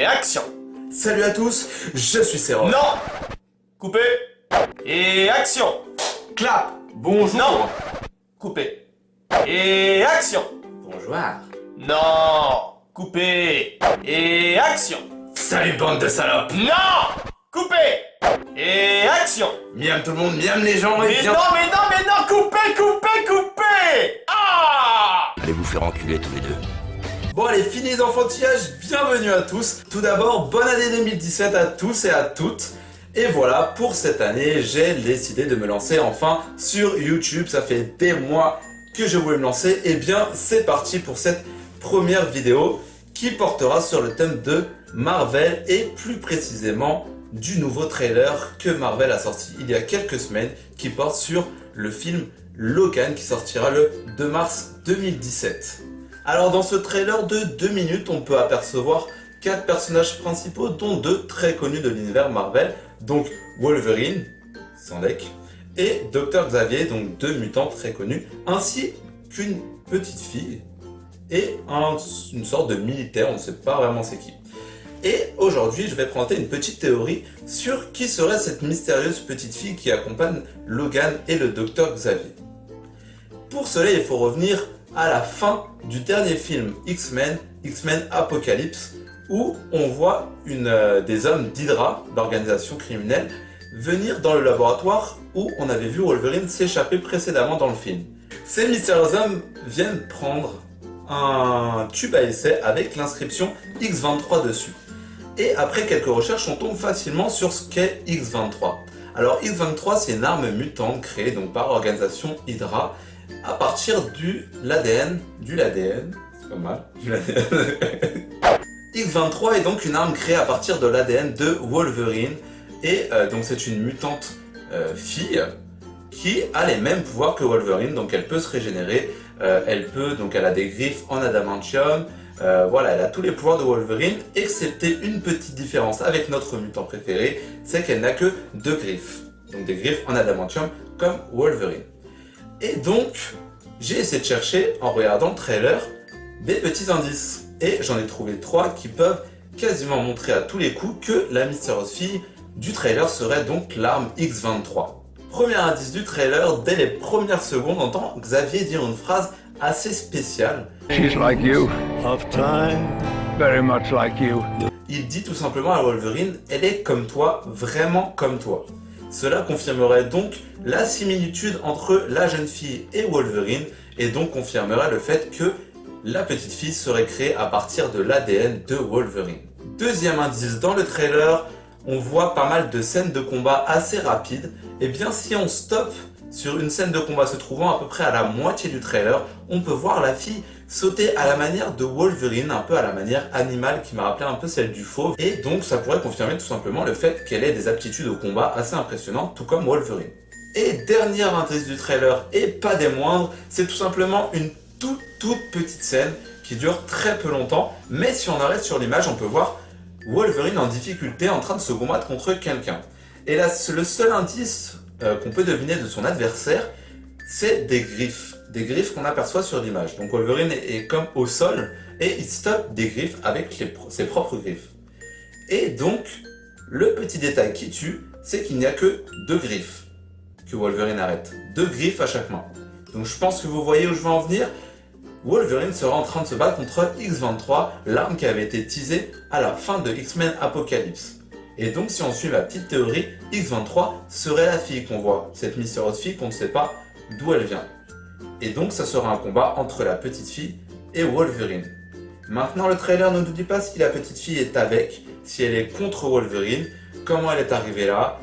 action. Salut à tous, je suis Sero. Non. Coupé. Et action. Clap. Bonjour. Non. Coupé. Et action. Bonjour. Non. Coupé. Et action. Salut bande de salopes. Non. Coupé. Et action. Miam tout le monde, miam les gens et Mais bien... non, mais non, mais non. Coupé. Ah. Allez vous faire enculer tous les deux. Bon allez, fini les enfantillages, bienvenue à tous. Tout d'abord, bonne année 2017 à tous et à toutes. Et voilà, pour cette année, j'ai décidé de me lancer enfin sur YouTube. Ça fait des mois que je voulais me lancer. Et bien, c'est parti pour cette première vidéo qui portera sur le thème de Marvel et plus précisément du nouveau trailer que Marvel a sorti il y a quelques semaines qui porte sur le film Logan qui sortira le 2 mars 2017. Alors dans ce trailer de 2 minutes, on peut apercevoir 4 personnages principaux dont 2 très connus de l'univers Marvel, donc Wolverine, sans deck, et Dr Xavier, donc 2 mutants très connus, ainsi qu'une petite fille et une sorte de militaire, on ne sait pas vraiment c'est qui. Et aujourd'hui, je vais présenter une petite théorie sur qui serait cette mystérieuse petite fille qui accompagne Logan et le Dr Xavier. Pour cela, il faut revenir à la fin du dernier film X-Men, X-Men Apocalypse, où on voit des hommes d'Hydra, l'organisation criminelle, venir dans le laboratoire où on avait vu Wolverine s'échapper précédemment dans le film. Ces mystérieux hommes viennent prendre un tube à essai avec l'inscription X23 dessus. Et après quelques recherches, on tombe facilement sur ce qu'est X23. Alors X23, c'est une arme mutante créée donc par l'organisation Hydra à partir du l'ADN, c'est pas mal, du l'ADN. X23 est donc une arme créée à partir de l'ADN de Wolverine et donc c'est une mutante fille qui a les mêmes pouvoirs que Wolverine, donc elle peut se régénérer, elle a des griffes en adamantium, voilà, elle a tous les pouvoirs de Wolverine, excepté une petite différence avec notre mutant préféré, c'est qu'elle n'a que 2 griffes, donc des griffes en adamantium comme Wolverine. Et donc, j'ai essayé de chercher, en regardant le trailer, des petits indices. Et j'en ai trouvé 3 qui peuvent quasiment montrer à tous les coups que la mystérieuse fille du trailer serait donc l'arme X23. Premier indice du trailer, dès les premières secondes, on entend Xavier dire une phrase assez spéciale. She's like you. Of time. Very much like you. Il dit tout simplement à Wolverine, elle est comme toi, vraiment comme toi. Cela confirmerait donc la similitude entre la jeune fille et Wolverine et donc confirmerait le fait que la petite fille serait créée à partir de l'ADN de Wolverine. Deuxième indice, dans le trailer, on voit pas mal de scènes de combat assez rapides. Et bien si on stoppe sur une scène de combat se trouvant à peu près à la moitié du trailer, on peut voir la fille sauter à la manière de Wolverine, un peu à la manière animale qui m'a rappelé un peu celle du fauve. Et donc ça pourrait confirmer tout simplement le fait qu'elle ait des aptitudes au combat assez impressionnantes, tout comme Wolverine. Et dernier indice du trailer, et pas des moindres, c'est tout simplement une toute petite scène qui dure très peu longtemps, mais si on arrête sur l'image, on peut voir Wolverine en difficulté en train de se combattre contre quelqu'un. Et là, le seul indice qu'on peut deviner de son adversaire, c'est des griffes qu'on aperçoit sur l'image. Donc Wolverine est comme au sol et il stoppe des griffes avec ses propres griffes. Et donc, le petit détail qui tue, c'est qu'il n'y a que 2 griffes que Wolverine arrête. 2 griffes à chaque main. Donc je pense que vous voyez où je veux en venir. Wolverine sera en train de se battre contre X23, l'arme qui avait été teasée à la fin de X-Men Apocalypse. Et donc si on suit ma petite théorie, X23 serait la fille qu'on voit, cette mystérieuse fille qu'on ne sait pas d'où elle vient. Et donc ça sera un combat entre la petite fille et Wolverine. Maintenant le trailer ne nous dit pas si la petite fille est avec, si elle est contre Wolverine, comment elle est arrivée là,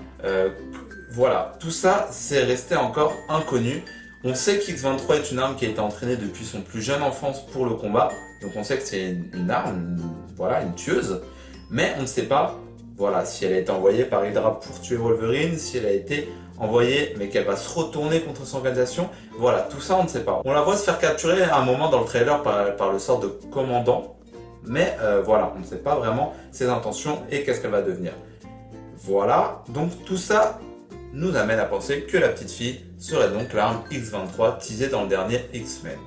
voilà, tout ça c'est resté encore inconnu. On sait qu'X23 est une arme qui a été entraînée depuis son plus jeune enfance pour le combat, donc on sait que c'est une arme, voilà, une tueuse, mais on ne sait pas, voilà, si elle a été envoyée par Hydra pour tuer Wolverine, si elle a été envoyée mais qu'elle va se retourner contre son organisation, voilà, tout ça on ne sait pas. On la voit se faire capturer à un moment dans le trailer par le sort de commandant, mais voilà, on ne sait pas vraiment ses intentions et qu'est-ce qu'elle va devenir. Voilà, donc tout ça nous amène à penser que la petite fille serait donc l'arme X23 teasée dans le dernier X-Men.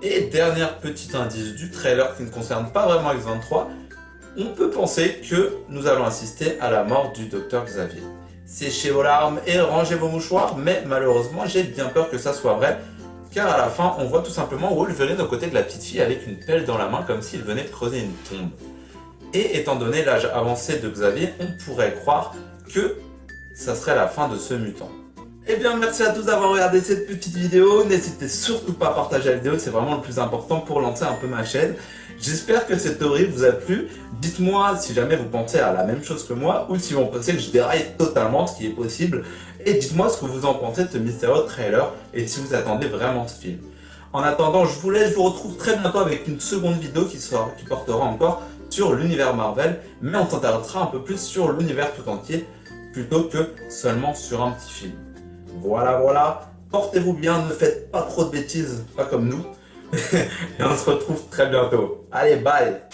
Et dernier petit indice du trailer qui ne concerne pas vraiment X23, on peut penser que nous allons assister à la mort du docteur Xavier. Séchez vos larmes et rangez vos mouchoirs, mais malheureusement j'ai bien peur que ça soit vrai, car à la fin on voit tout simplement Wolverine aux côtés de la petite fille avec une pelle dans la main comme s'il venait de creuser une tombe. Et étant donné l'âge avancé de Xavier, on pourrait croire que ça serait la fin de ce mutant. Eh bien merci à tous d'avoir regardé cette petite vidéo, n'hésitez surtout pas à partager la vidéo, c'est vraiment le plus important pour lancer un peu ma chaîne. J'espère que cette théorie vous a plu, dites-moi si jamais vous pensez à la même chose que moi, ou si vous pensez que je déraille totalement, ce qui est possible, et dites-moi ce que vous en pensez de ce mystérieux trailer, et si vous attendez vraiment ce film. En attendant, je vous laisse, je vous retrouve très bientôt avec une seconde vidéo qui portera encore sur l'univers Marvel, mais on s'intéressera un peu plus sur l'univers tout entier, plutôt que seulement sur un petit film. Voilà, portez-vous bien, ne faites pas trop de bêtises, pas comme nous, et on se retrouve très bientôt. Allez, bye!